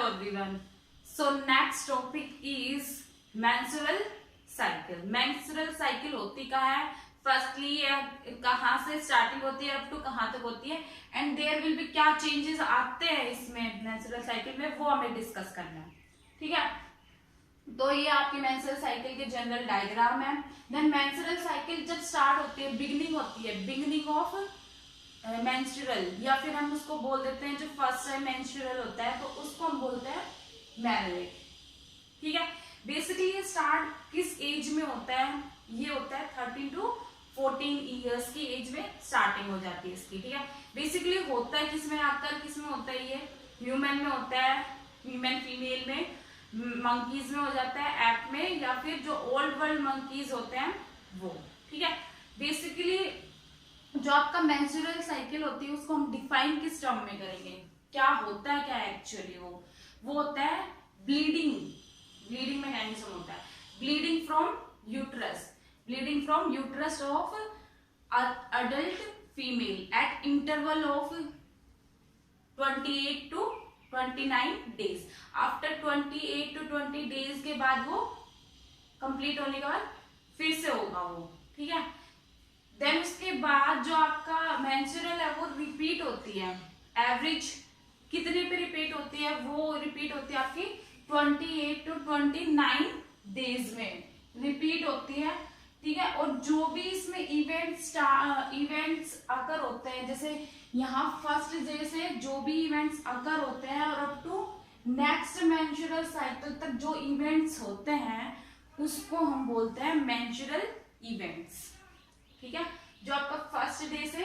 everyone. So next topic is menstrual cycle. Menstrual cycle होती कहाँ है? फर्स्टली कहाँ से स्टार्टिंग होती है अप टू कहाँ तक होती है एंड देयर विल बी क्या चेंजेस आते हैं इसमें मेंस्ट्रुअल साइकिल में, वो हमें डिस्कस करना है. ठीक है, तो ये आपकी मेंस्ट्रुअल साइकिल के जनरल डायग्राम है. देन मेंस्ट्रुअल साइकिल जब स्टार्ट होती है, बिगिनिंग होती है, बिगिनिंग ऑफ मेंस्ट्रुअल, या फिर हम उसको बोल देते हैं जो फर्स्ट टाइम मेंस्ट्रुअल होता है तो उसको हम बोलते हैं मैरिज. ठीक है, बेसिकली ये स्टार्ट किस एज में होता है? ये होता है 13 to 14 ईयर्स की एज में स्टार्टिंग हो जाती है इसकी. ठीक है, बेसिकली होता है किसमें आकर, किसमें होता है ये? ह्यूमन में होता है, ह्यूमन फीमेल में, मंकीज में हो जाता है, एप में, या फिर जो ओल्ड वर्ल्ड मंकीज होते हैं वो. ठीक है, बेसिकली जो आपका मेंस्ट्रुअल साइकिल होती है उसको हम डिफाइन किस टर्म में करेंगे? क्या होता है, क्या एक्चुअली वो होता है ब्लीडिंग मैकेनिज्म होता है. Bleeding from uterus of adult female at interval of 28 to 29 days. After 28 to 20 days के बाद वो कंप्लीट होने के बाद फिर से होगा वो. ठीक है, देन उसके बाद जो आपका मेंस्ट्रुअल है वो रिपीट होती है. एवरेज कितने पे रिपीट होती है? वो रिपीट होती है आपकी 28 to 29 डेज में रिपीट होती है. ठीक है, और जो भी इसमें इवेंट्स अकर होते हैं, जैसे यहाँ फर्स्ट डे से जो भी इवेंट्स अकर होते हैं और up to next menstrual cycle तक जो इवेंट्स होते हैं उसको हम बोलते हैं मेंस्ट्रुअल इवेंट्स. ठीक है, जो आपका फर्स्ट डे से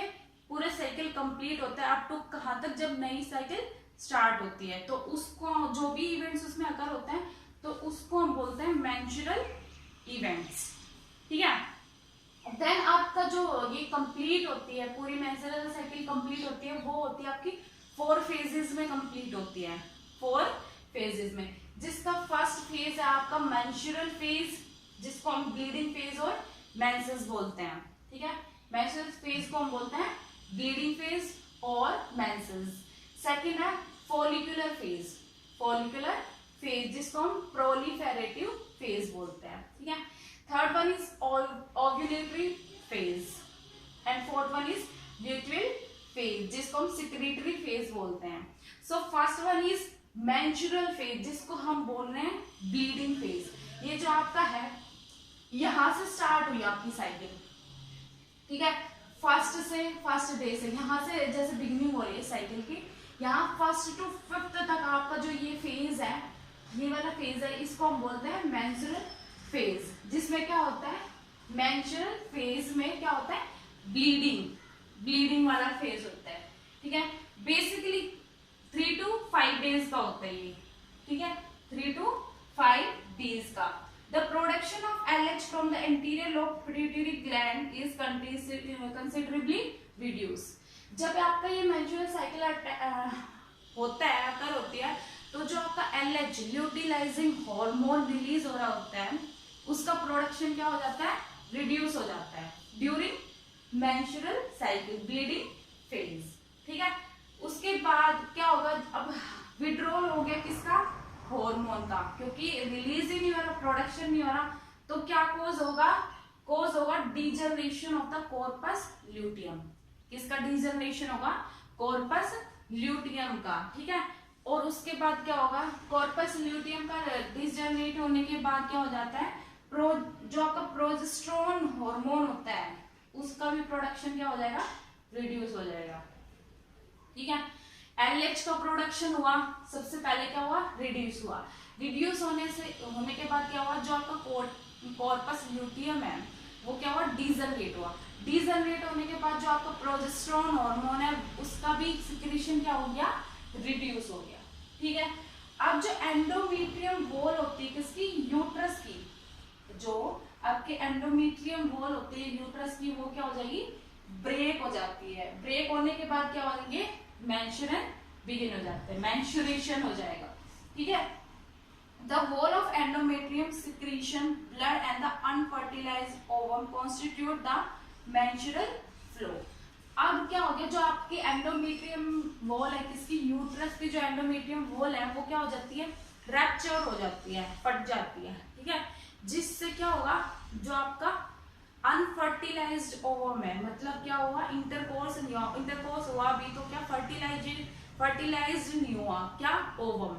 पूरे साइकिल कंप्लीट होता है अप टू कहाँ तक, जब नई साइकिल स्टार्ट होती है, तो उसको जो भी इवेंट्स उसमें अकर होते हैं तो उसको हम बोलते हैं मेंस्ट्रुअल इवेंट्स. ठीक है, देन आपका जो ये कंप्लीट होती है, पूरी मेंस्ट्रुअल साइकिल कंप्लीट होती है, वो होती है आपकी 4 फेजेस में कंप्लीट होती है. 4 फेजेस में, जिसका फर्स्ट फेज है आपका मेंस्ट्रुअल फेज, जिसको हम ब्लीडिंग फेज और मेंसेस बोलते हैं. ठीक है, मेंस्ट्रुअल फेज को हम बोलते हैं ब्लीडिंग फेज और मेंसेस. सेकेंड है फॉलिकुलर फेज, जिसको हम प्रोलिफेरेटिव फेज बोलते हैं. ठीक है, third one is ovulatory phase and fourth one is luteal phase, जिसको हम सिक्रीटरी फेज बोलते हैं. So first one is menstrual phase, जिसको हम बोल रहे हैं ब्लीडिंग फेज. ये जो आपका है यहां से स्टार्ट हुई आपकी साइकिल. ठीक है, फर्स्ट डे से यहाँ से जैसे बिगिनिंग हो रही है साइकिल की, यहाँ फर्स्ट टू फिफ्थ तक आपका जो ये फेज है, ये वाला फेज है, इसको हम बोलते हैं मेंस्ट्रुअल फेज. जिसमें क्या होता है? मेंस्ट्रुअल फेज में क्या होता है? ब्लीडिंग वाला फेज होता है. ठीक है, बेसिकली 3 to 5 डेज का होता है ये. ठीक है, 3 to 5 डेज का. The production of LH from the anterior lobe pituitary gland is considerably reduced. जब आपका ये मेंस्ट्रुअल साइकिल होता है, अकर होती है, तो जो आपका LH ल्यूटिलाइजिंग हार्मोन रिलीज हो रहा होता है, उसका प्रोडक्शन क्या हो जाता है? रिड्यूस हो जाता है during menstrual cycle bleeding phase. ठीक है, उसके बाद क्या होगा? अब विड्रॉल हो गया किसका? हार्मोन का, क्योंकि रिलीज ही नहीं हो रहा, प्रोडक्शन नहीं हो रहा, तो क्या कॉज होगा degeneration of the corpus luteum. किसका डीजनरेशन होगा? कॉर्पस ल्यूटियम का. ठीक है, और उसके बाद क्या होगा? कॉर्पस ल्यूटियम का डिजनरेट होने के बाद क्या हो जाता है? जो आपका प्रोजेस्टेरोन हार्मोन होता है उसका भी प्रोडक्शन क्या हो जाएगा? रिड्यूस हो जाएगा. ठीक है, LH का प्रोडक्शन हुआ, सबसे पहले क्या हुआ? रिड्यूस हुआ. रिड्यूस होने के बाद क्या हुआ? जो आपका कॉर्पस ल्यूटियम है वो क्या हुआ? डीजनरेट हुआ. डीजनरेट होने के बाद जो आपका प्रोजेस्टेरोन हार्मोन है उसका भी सिक्रीशन क्या हो गया? रिड्यूस हो गया. ठीक है, अब जो एंडोमेट्रियम वॉल होती है किसकी? यूट्रस की. जो आपके एंडोमेट्रियम वॉल होती है यूट्रस की, वो क्या हो जाएगी? ब्रेक हो जाती है. ब्रेक होने के बाद क्या हो जाएंगे? मेंस्ट्रुएशन बिगिन हो जाता है, मेंस्ट्रुएशन हो जाएगा. ठीक है, the wall of endometrium secretion blood and the unfertilized ovum constitute the menstrual flow. अब क्या हो गया, जो आपकी एंडोमेट्रियम वॉल है, किसकी, यूट्रस की जो एंडोमेट्रियम वॉल है वो क्या हो जाती है, रैप्चर हो जाती है, फट जाती है, ठीक है। जिससे क्या होगा, जो आपका अनफर्टिलाइज्ड ओवम है, मतलब क्या हुआ, इंटरकोर्स नहीं हुआ, इंटरकोर्स हुआ भी तो क्या फर्टिलाइज्ड नहीं हुआ, क्या, ओवम,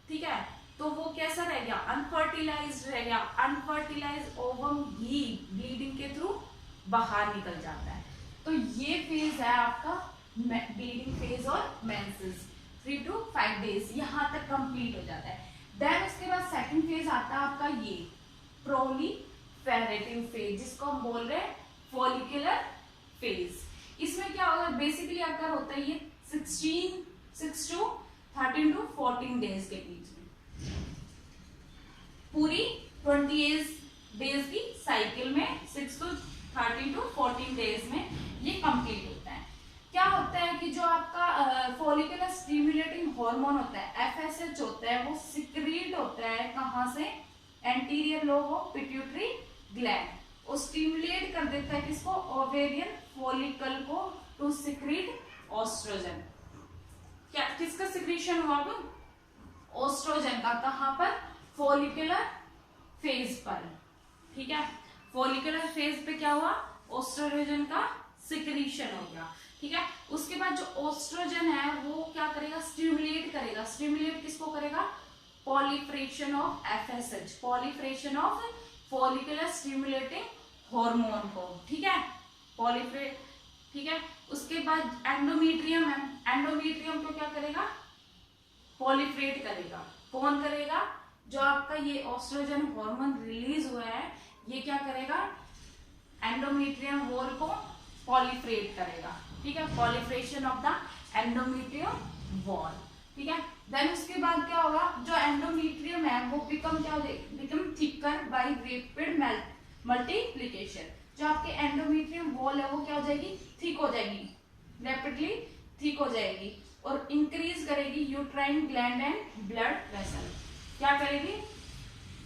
ठीक है। तो वो कैसा रह गया, अनफर्टिलाइज्ड रह गया। अनफर्टिलाइज्ड ओवम ही ब्लीडिंग के थ्रू बाहर निकल जाता है। तो ये फेज है आपका ब्लीडिंग फेज और मेंसेस, 3 to 5 डेज यहाँ तक कंप्लीट हो जाता है। देन उसके बाद सेकंड फेज आता है आपका ये प्रोलीफेरेटिव फेज, जिसको हम बोल रहे हैं फॉलिकुलर फेज। इसमें क्या होगा, बेसिकली अगर होता है ये 6 to 13 to 14 डेज के बीच में, पूरी 28 डेज की साइकिल में 6 to 13 to 14 डेज में ये कंप्लीट होता है। क्या होता है कि जो आपका फॉलिकुलर स्टिमुलेटिंग हार्मोन होता है, एफएसएच होता है, वो सिक्रीट होता है कहाँ से, anterior lobe of pituitary gland. वो स्टिमुलेट कर देता है किसको, ओवेरियन फॉलिकल को, टू सिक्रीट ऑस्ट्रोजन। क्या किसका सिक्रीशन हुआ, ऑस्ट्रोजन का, कहाँ पर, फॉलिकुलर फेज पर, ठीक है। फॉलिकुलर फेज पे क्या हुआ, ऑस्ट्रोजन का सिक्रीशन हो गया, ठीक है। उसके बाद जो ऑस्ट्रोजन है वो क्या करेगा, स्टिमुलेट करेगा। स्टिमुलेट किसको करेगा, proliferation of FSH, proliferation of follicular stimulating hormone को, ठीक है, पॉलीफ्रेट, ठीक है। उसके बाद एंडोमेट्रियम है, एंडोमेट्रियम को क्या करेगा, पॉलीफ्रेट करेगा। कौन करेगा, जो आपका ये ऑस्ट्रोजन हार्मोन रिलीज हुआ है, ये क्या करेगा, एंडोमेट्रियम वॉल को पॉलीफ्रेट करेगा, ठीक है, पॉलीफ्रेशन ऑफ द एंडोमेट्रियम वॉल, ठीक है। देन उसके बाद क्या होगा, जो एंडोमेट्रियम है वो become thicker by rapid multiplication. जो आपके एंडोमेट्रियम वॉल है वो क्या हो जाएगी, थिक हो जाएगी, रैपिडली थिक हो जाएगी, और इंक्रीज करेगी uterine gland and blood vessel. क्या करेगी,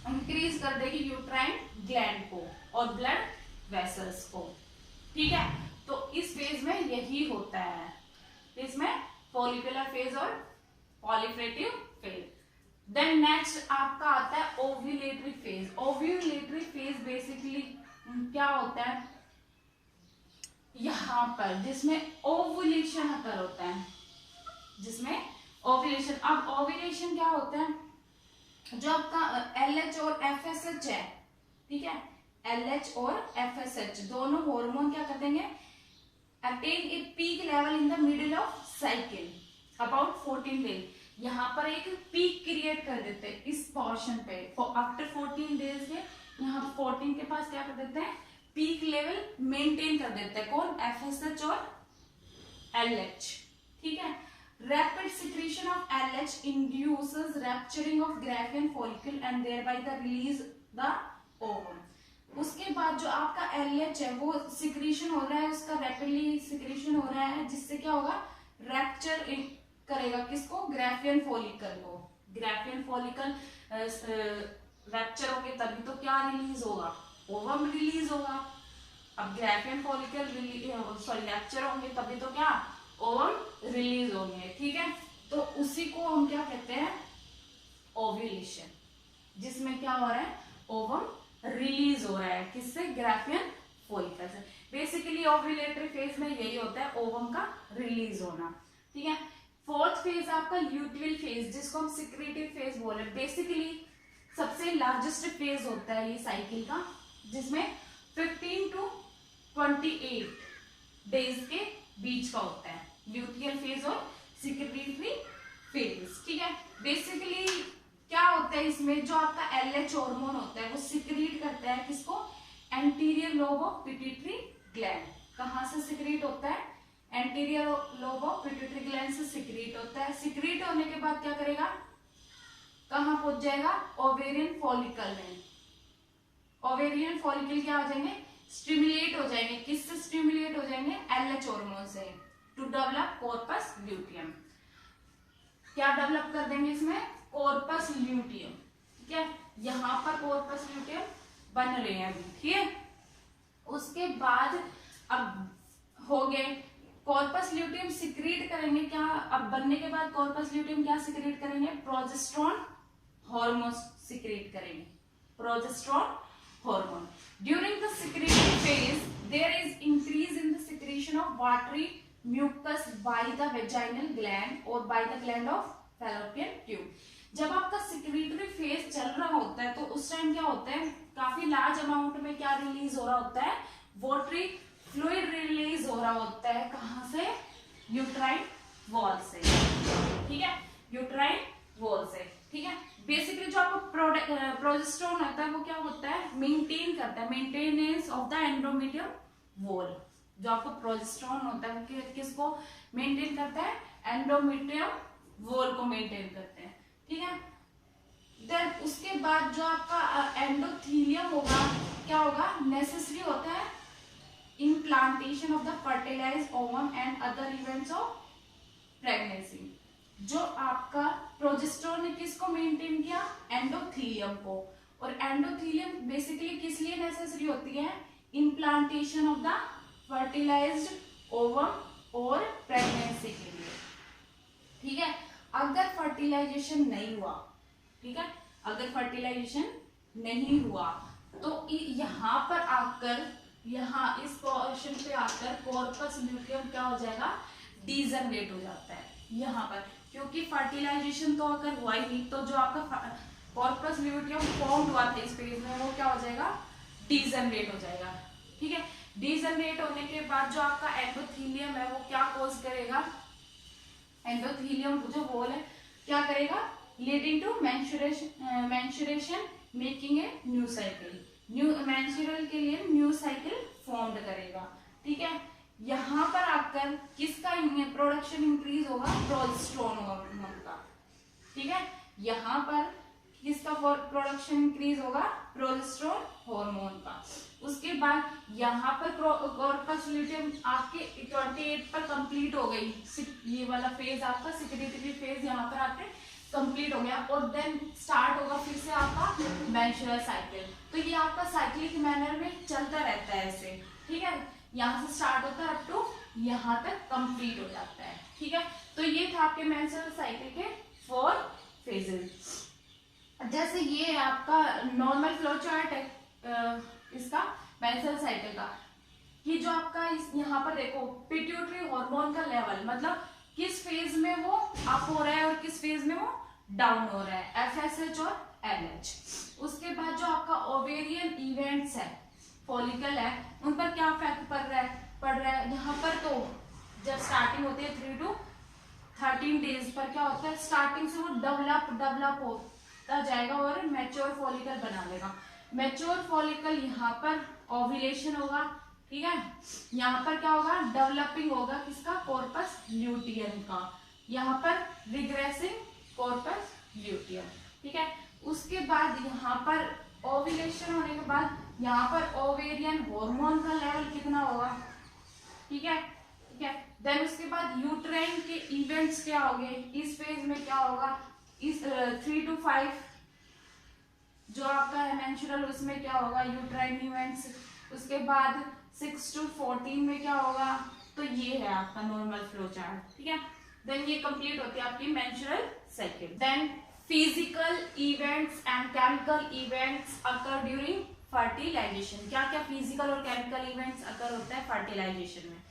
इंक्रीज कर देगी यूट्राइन ग्लैंड को और ब्लड वेसल्स को, ठीक है। तो इस फेज में यही होता है, इसमें फॉलिकुलर फेज और पॉलीफ्रेटिव फेज। देन नेक्स्ट आपका आता है ovulatory phase. Ovulatory phase basically क्या होता है, यहाँ पर जिसमें ओव्यूलेशन अकर होता है, जिसमें ओव्यूलेशन। अब ओव्यूलेशन क्या होता है, जो आपका एलएच और एफएसएच है, ठीक है, एलएच और एफएसएच दोनों हार्मोन क्या कर देंगे, attain a peak level in the middle of cycle about 14 days. यहाँ पर एक पीक क्रिएट कर देते हैं इस पोर्शन पे, आफ्टर 14 डेज के यहाँ 14 के पास क्या कर देते हैं, पीक लेवल मेंटेन कर देते हैं, कौन, एफएसएच और एलएच, ठीक है। Rapid secretion of LH induces rupturing of Graafian follicle and thereby the release the ovum. उसके बाद जो आपका LH है वो सिक्रीशन हो रहा है, उसका रैपिडली सिक्रीशन हो रहा है, जिससे क्या होगा, रैप्चर करेगा किसको, ग्राफियन फॉलिकल को। ग्राफियन फॉलिकल रैप्चर होके तभी तो क्या रिलीज होगा, ओवम रिलीज होगा। अब ग्राफियन फॉलिकल रैप्चर होंगे तभी तो क्या, ओवम रिलीज होंगे, ठीक है। तो उसी को हम क्या कहते हैं, ओव्यूलेशन, जिसमें क्या हो रहा है, ओवम रिलीज हो रहा है, किससे, ग्राफियन फॉलिकल से। बेसिकली ओव्यूलेटरी फेज में यही होता है, ओवम का रिलीज होना, ठीक है। फोर्थ फेज आपका ल्यूटियल फेज, जिसको हम सिक्रेटिव फेज बोल रहे हैं। बेसिकली सबसे लार्जेस्ट फेज होता है ये साइकिल का, जिसमें 15 to 28 डेज के बीच का होता है, ल्यूटियल फेज और सिक्रेटरी फेज, ठीक है। बेसिकली क्या होता है इसमें, जो आपका एलएच हार्मोन होता है वो सिक्रीट करता है किसको, anterior lobe of pituitary gland. कहाँ से सिक्रीट होता है, anterior lobe of pituitary gland से सिक्रीट होता है। सिक्रीट होने के बाद क्या करेगा, कहाँ पहुंच जाएगा, ओवेरियन फॉलिकल में। ओवेरियन फॉलिकल क्या हो जाएंगे, स्टिमुलेट हो जाएंगे, किससे स्टिमुलेट हो जाएंगे, एलएच हार्मोन से, टू डेवलप कॉर्पस ल्यूटियम। क्या डेवलप कर देंगे इसमें, कॉर्पस ल्यूटियम, ठीक है। यहाँ पर कॉर्पस ल्यूटियम बन रहे हैं अभी, ठीक है। उसके बाद अब हो गए कॉर्पस ल्यूटियम सिक्रीट करेंगे क्या, अब बनने के बाद कॉर्पस ल्यूटियम क्या सिक्रीट करेंगे, प्रोजेस्टेरोन हार्मोन सिक्रीट करेंगे, progesterone hormone. During the secretory phase there is increase in the secretion of watery mucus by the vaginal gland और by the gland of fallopian tube. जब आपका secretory phase चल रहा होता है तो उस टाइम क्या होता है, काफी लार्ज अमाउंट में क्या रिलीज हो रहा होता है, वाटरी फ्लूइड रिलीज हो रहा होता है. कहां से, यूट्राइन वॉल से. ठीक है, यूट्राइन वॉल से. ठीक है, बेसिकली जो आपका प्रोजेस्टेरोन होता है वो क्या होता है, मेंटेन करता है, maintenance of the endometrium wall. जो आपका प्रोजेस्टेरोन होता है वो किसको मेंटेन करता है, एंडोमेट्रियम वॉल को मेंटेन करते हैं. ठीक है, देन उसके बाद जो आपका एंडोथीलियम होगा क्या होगा, नेसेसरी होता है implantation of the fertilized ovum and other events of pregnancy. जो आपका प्रोजेस्टेरोन ने किसको मेंटेन किया, एंडोथीलियम को. और एंडोथीलियम बेसिकली किस लिए नेसेसरी होती है, implantation of the fertilized ovum और प्रेगनेंसी के लिए. ठीक है, अगर फर्टिलाइजेशन नहीं हुआ, ठीक है, अगर फर्टिलाइजेशन नहीं हुआ तो यहाँ पर आकर, यहाँ इस पोर्शन पे आकर कॉर्पस ल्यूटियम क्या हो जाएगा, डीजनरेट हो जाता है यहाँ पर, क्योंकि फर्टिलाइजेशन तो अगर हुआ ही नहीं तो जो आपका कॉर्पस ल्यूटियम फॉर्म हुआ था इस पेज में वो क्या हो जाएगा, डीजनरेट हो जाएगा. ठीक है, डीजनरेट होने के बाद जो आपका एंडोथीलियम है वो क्या कॉज करेगा, एंडोथीलियम जो वॉल है क्या करेगा, leading to menstruation making a new cycle. New menstrual के लिए न्यू साइकिल फॉर्म्ड करेगा. ठीक है, यहाँ पर आकर किसका प्रोडक्शन इंक्रीज होगा, प्रोजेस्टेरोन हार्मोन का. ठीक है, यहाँ पर किसका प्रोडक्शन इंक्रीज होगा, प्रोजेस्टेरोन हार्मोन का. उसके बाद यहाँ पर कॉर्पस ल्यूटियम आपके 28 पर कंप्लीट हो गई, ये वाला फेज आपका सिक्रीटरी फेज यहाँ पर आके कंप्लीट हो गया. और देन स्टार्ट होगा फिर से आपका मेंस्ट्रुअल साइकिल. तो ये आपका साइक्लिक मैनर में चलता रहता है ऐसे. ठीक है, यहाँ से स्टार्ट होता है अप टू यहाँ तक कंप्लीट हो जाता है. ठीक है, तो ये था आपके मेंस्ट्रुअल साइकिल के 4 फेजेस. जैसे ये आपका नॉर्मल फ्लो चार्ट है इसका मेंस्ट्रुअल साइकिल का, कि जो आपका यहाँ पर देखो पिट्यूटरी हार्मोन का लेवल, मतलब किस फेज में वो अप हो रहा है और किस फेज में वो डाउन हो रहा है, FSH और LH. उसके बाद जो आपका ओवेरियन इवेंट्स है, फॉलिकल है, उन पर क्या इफेक्ट पड़ रहा है यहाँ पर. तो जब स्टार्टिंग होती है 3 to 13 डेज पर क्या होता है, स्टार्टिंग से वो डेवलप होता जाएगा और मैच्योर फॉलिकल बना लेगा. मैच्योर फॉलिकल यहाँ पर ओव्यूलेशन होगा. ठीक है, यहाँ पर क्या होगा, डेवलपिंग होगा किसका, कॉर्पस ल्यूटियम का. यहाँ पर रिग्रेसिंग कॉर्पस ल्यूटियम. ठीक है, उसके बाद यहाँ पर ओव्यूलेशन होने के बाद यहाँ पर ओवेरियन हार्मोन का लेवल कितना होगा. ठीक है, ठीक है. देन उसके बाद यूट्राइन के इवेंट्स क्या होंगे, इस फेज में क्या होगा, इस 3 to 5 जो आपका है मेंस्ट्रुअल उसमें क्या होगा, यूट्राइन इवेंट्स. उसके बाद 6 to 14 में क्या होगा, तो ये है आपका नॉर्मल फ्लो चार्ट. ठीक है, देन ये कंप्लीट होती है आपकी menstrual cycle. Then physical events and chemical events occur during fertilization. क्या क्या फिजिकल और केमिकल इवेंट्स अकर होता है फर्टिलाइजेशन में,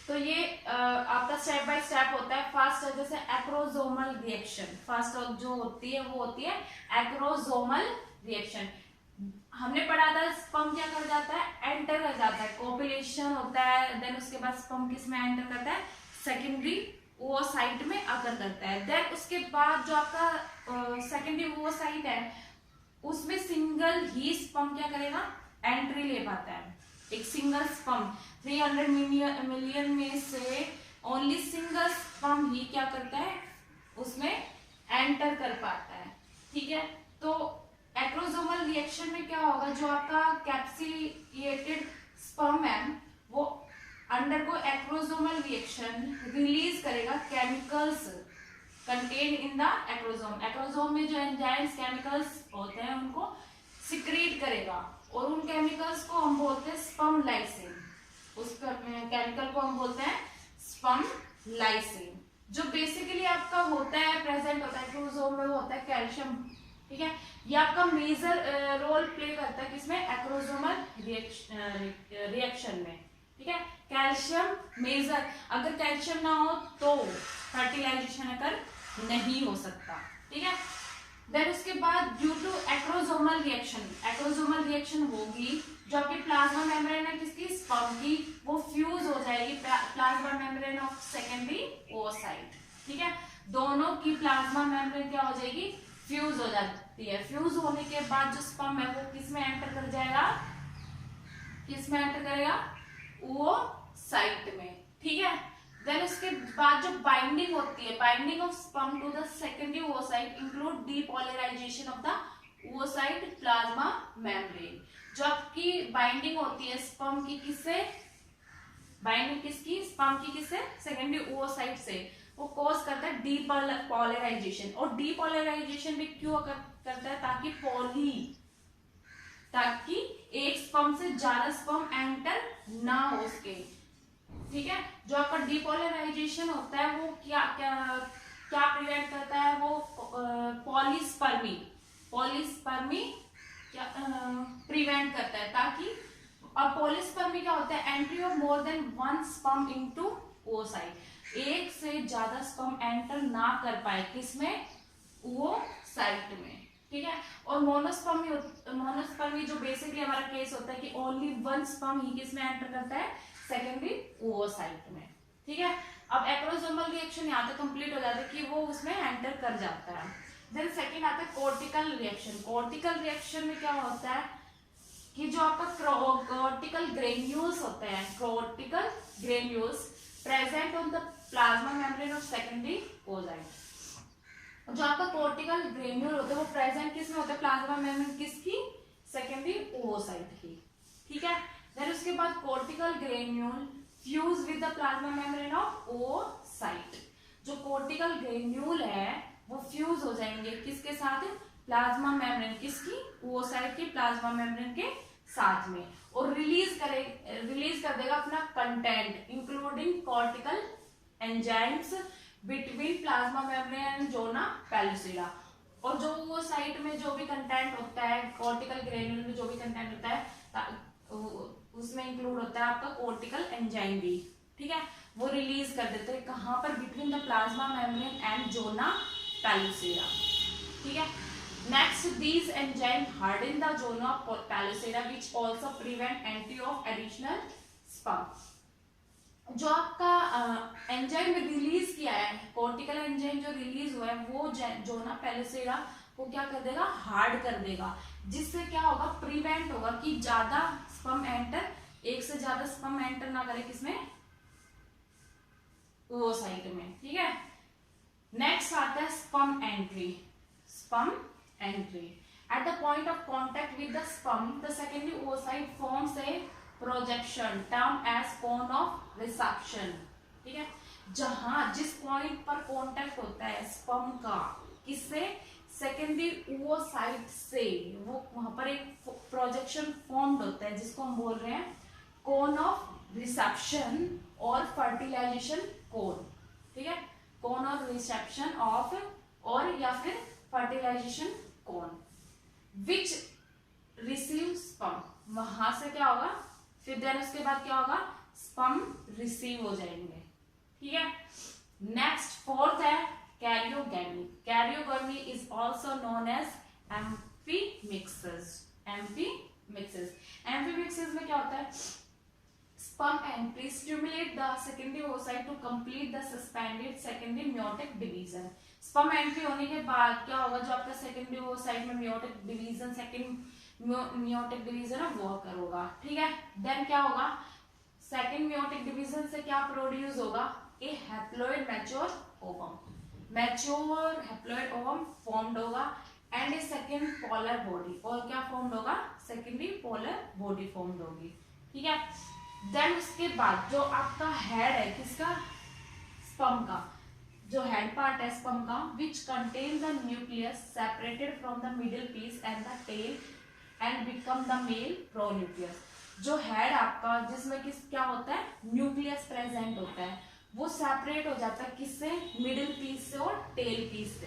तो ये आपका स्टेप बाय स्टेप होता है. फर्स्ट है जैसे एक्रोसोमल रिएक्शन. फर्स्ट जो होती है वो होती है एक्रोसोमल रिएक्शन. हमने पढ़ा था स्पर्म क्या कर जाता है, एंटर कर जाता है, कोपुलेशन होता है. देन उसके बाद स्पर्म किस में एंटर करता है, सेकेंडरी ओवोसाइट में आकर करता है. देन उसके बाद जो आपका सेकेंडरी ओवोसाइट है उसमें सिंगल ही स्पर्म क्या करेगा, एंट्री ले पाता है. एक सिंगल स्पर्म 300 मिलियन में से ओनली सिंगल स्पर्म ही क्या करता है, उसमें एंटर कर पाता है. ठीक है, तो एक्रोसोमल रिएक्शन में क्या होगा, जो आपका कैप्सिएटेड स्पर्म है वो अंडरगो एक्रोसोमल रिएक्शन रिलीज करेगा chemicals contain in the acrosome. Acrosome में जो एंजाइम्स केमिकल्स होते हैं उनको सिक्रीट करेगा और उन केमिकल्स को हम बोलते हैं स्पर्म लाइसिन. उस केमिकल को हम बोलते हैं स्पर्म लाइसिन, जो बेसिकली आपका होता है, प्रेजेंट होता है क्रोमोसोम में, वो होता है कैल्शियम। ठीक है, ये आपका मेजर रोल प्ले करता है किसमें, एक्रोसोमल रिएक्शन में। ठीक है, कैल्शियम मेजर, अगर कैल्शियम ना हो तो फर्टिलाइजेशन अगर नहीं हो सकता। ठीक है, देन उसके बाद ड्यू टू एक्रोसोमल रिएक्शन होगी, जो आपकी प्लाज्मा मेम्ब्रेन है किसकी, स्पर्म की, वो फ्यूज हो जाएगी plasma membrane of secondary oocyte। ठीक है, दोनों की प्लाज्मा मेम्ब्रेन क्या हो जाएगी, फ्यूज हो जाती है। फ्यूज होने के बाद जो स्पर्म है वो किसमें एंटर कर जाएगा, किसमें एंटर करेगा, oocyte में। ठीक है, देन उसके बाद जो बाइंडिंग होती है, binding of sperm to the secondary oocyte include depolarization of the oocyte plasma membrane. जो आपकी बाइंडिंग होती है स्पर्म की किससे, बाइंडिंग किसकी, स्पर्म की किससे, सेकेंडरी oocyte से, वो कॉज करता है डीपोलराइजेशन। और डीपोलराइजेशन भी क्यों करता है, ताकि एक स्पर्म से ज्यादा स्पर्म एंटर ना हो उसके। ठीक है, जो आपका डीपोलराइजेशन होता है वो क्या क्या क्या प्रिवेंट करता है, वो पॉलीस्पर्मी क्या प्रिवेंट करता है, ताकि अब पॉलीस्पर्मी क्या होता है, entry of more than one sperm into oocyte, एक से ज्यादा स्पर्म एंटर ना कर पाए किसमें, oocyte में। ठीक है, और मोनोस्पर्मी जो बेसिकली हमारा केस होता है कि ओनली वन स्पर्म ही किसमें एंटर करता है, सेकेंडरी oocyte में। ठीक है, अब एक्रोसोमल रिएक्शन यहाँ तक कंप्लीट हो जाता है कि वो उसमें एंटर कर जाता है। देन सेकंड आता है कोर्टिकल रिएक्शन। कोर्टिकल रिएक्शन में क्या होता है कि जो आपका कोर्टिकल ग्रेन्यूल्स होते हैं, cortical granules present on the plasma membrane of secondary oocyte। जो आपका कोर्टिकल ग्रेन्यूल होते हैं वो प्रेजेंट किसमें होता है, प्लाज्मा मेम्ब्रेन किसकी, सेकेंडरी oocyte की। ठीक है, देन उसके बाद cortical granule fuse with the plasma membrane of oocyte। जो कोर्टिकल ग्रेन्यूल है वो फ्यूज हो जाएंगे किसके साथ, प्लाज्मा मेम्ब्रेन किसकी, oocyte की प्लाज्मा मेम्ब्रेन के साथ में, और रिलीज कर देगा अपना content including cortical enzymes between plasma membrane and zona pellucida. और जो oocyte में जो भी कंटेंट होता है, कॉर्टिकल ग्रेन्यूल में जो भी कंटेंट होता है उसमें इंक्लूड होता है आपका कॉर्टिकल एंजाइम भी। ठीक है, वो रिलीज कर देते हैं कहां पर, between the plasma membrane and zona pellucida. ठीक है, next these enzyme harden the zona pellucida which also prevent entry of additional sperm. जो आपका एंजाइम रिलीज किया है, कॉर्टिकल एंजाइम जो रिलीज हुआ है वो जोना पेलुसिडा को क्या कर देगा, हार्ड कर देगा, जिससे क्या होगा, प्रिवेंट होगा कि ज्यादा स्पर्म एंटर, एक से ज्यादा स्पर्म एंटर ना करे किसमें, oocyte में। ठीक है, नेक्स्ट आता है sperm entry. At the point of contact with the sperm the secondary oocyte forms a projection term as cone of reception. ठीक है, जहां जिस पॉइंट पर कॉन्टेक्ट होता है स्पर्म का किससे, सेकेंडरी oocyte से, वो वहां पर एक प्रोजेक्शन फॉर्म्ड होता है जिसको हम बोल रहे हैं कोन ऑफ रिसेप्शन और फर्टिलाइजेशन कोन। ठीक है, कोन ऑफ रिसेप्शन ऑफ और या फिर fertilization cone which receive sperm, वहां से क्या होगा, फिर देन उसके बाद क्या होगा, स्पर्म रिसीव हो जाएंगे। ठीक है, नेक्स्ट फोर्थ है karyogamy. Karyogamy is also known as amphimixis. Amphimixis में क्या होता है, sperm entry stimulate the secondary oocyte to complete the suspended secondary meiotic division। sperm entry होने के बाद क्या होगा, जो आपका secondary oocyte में meiotic division, second meiotic division है वो occur होगा। ठीक है, then क्या होगा, second meiotic division से क्या produce होगा, a haploid mature haploid ovum formed होगा and a second polar body, और क्या formed होगा, secondary polar body formed होगी। ठीक है, देन उसके बाद जो आपका हेड है किसका, स्पर्म का, जो हेड पार्ट है स्पर्म का, which contain the nucleus separated from the middle piece and the tail and become the male pronucleus. जो हेड आपका जिसमें किस क्या होता है, न्यूक्लियस प्रेजेंट होता है, वो सेपरेट हो जाता है किससे, मिडिल पीस से और टेल पीस से।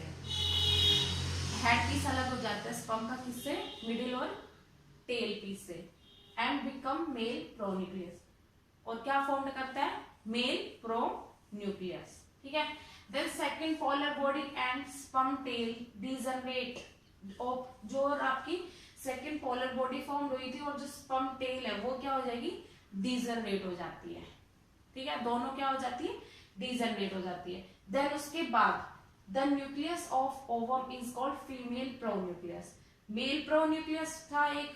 हेड पीस अलग हो जाता है स्पर्म का किससे, मिडिल और टेल पीस से, एंड बिकम मेल प्रोन्यूक्लियस। और क्या फॉर्म करता है, मेल प्रोन्यूक्लियस, ठीक है। Then second polar body and sperm tail degenerate, जो आपकी सेकंड पोलर बॉडी फॉर्म हुई थी और जो स्पर्म टेल है वो क्या हो जाएगी, डिजनरेट हो जाती है, ठीक है। दोनों क्या हो जाती है, डिजनरेट हो जाती है। देन उसके बाद the nucleus of ovum is called female pronucleus. Male pronucleus था एक,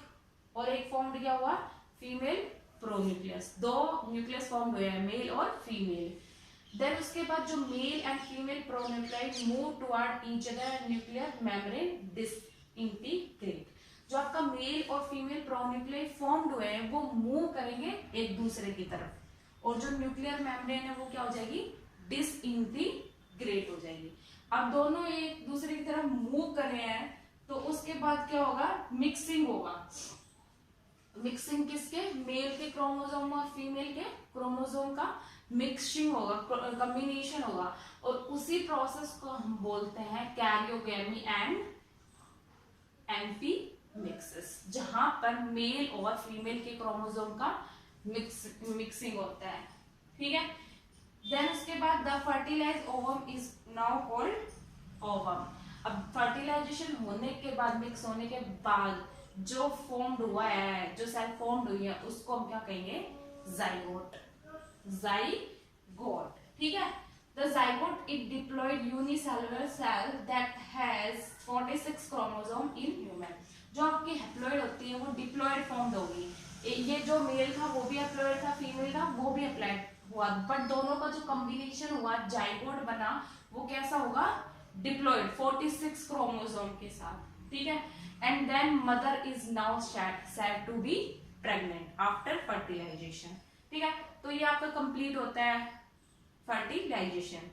और एक फॉर्म क्या हुआ, फीमेल प्रोन्यूक्लियस। दो न्यूक्लियस फॉर्म हुए हैं, मेल और फीमेल। देन उसके बाद जो male and female pronuclei move toward each other nuclear membrane disintegrate. जो आपका मेल और फीमेल प्रोन्यूक्लियाई फॉर्म्ड हुए हैं वो मूव करेंगे एक दूसरे की तरफ, और जो न्यूक्लियर मेम्ब्रेन है वो क्या हो जाएगी, डिसइंटीग्रेट हो जाएगी। अब दोनों एक दूसरे की तरफ मूव कर रहे हैं तो उसके बाद क्या होगा, मिक्सिंग होगा। मिक्सिंग किसके, मेल के क्रोमोसोम और फीमेल के क्रोमोसोम का मिक्सिंग होगा, कॉम्बिनेशन होगा, और उसी प्रोसेस को हम बोलते हैं कैरियोगेमी एंड एंटीमिक्सिस, जहां पर मेल और फीमेल के क्रोमोसोम का मिक्सिंग होता है, ठीक है। देन उसके बाद the fertilize ovum is now called ovum. अब फर्टिलाइजेशन होने के बाद, मिक्स होने के बाद जो फॉर्म्ड हुआ है, जो सेल फॉर्म्ड हुई है उसको हम क्या कहेंगे, जाइगोट, जाइगोट, ठीक है। The zygote is diploid unicellular cell that has 46 chromosome in human. जो आपकी हैप्लॉइड होती है वो डिप्लॉयड फॉर्म्ड होगी। ये जो मेल था वो भी हैप्लॉइड था, फीमेल था वो भी हैप्लॉइड हुआ, बट दोनों का जो कॉम्बिनेशन हुआ, जाइगोट बना, वो कैसा होगा, डिप्लॉयड 46 क्रोमोसोम के साथ, ठीक है। And then mother is now said to be pregnant after fertilization, ठीक है। तो ये आपका कंप्लीट होता है फर्टिलाइजेशन।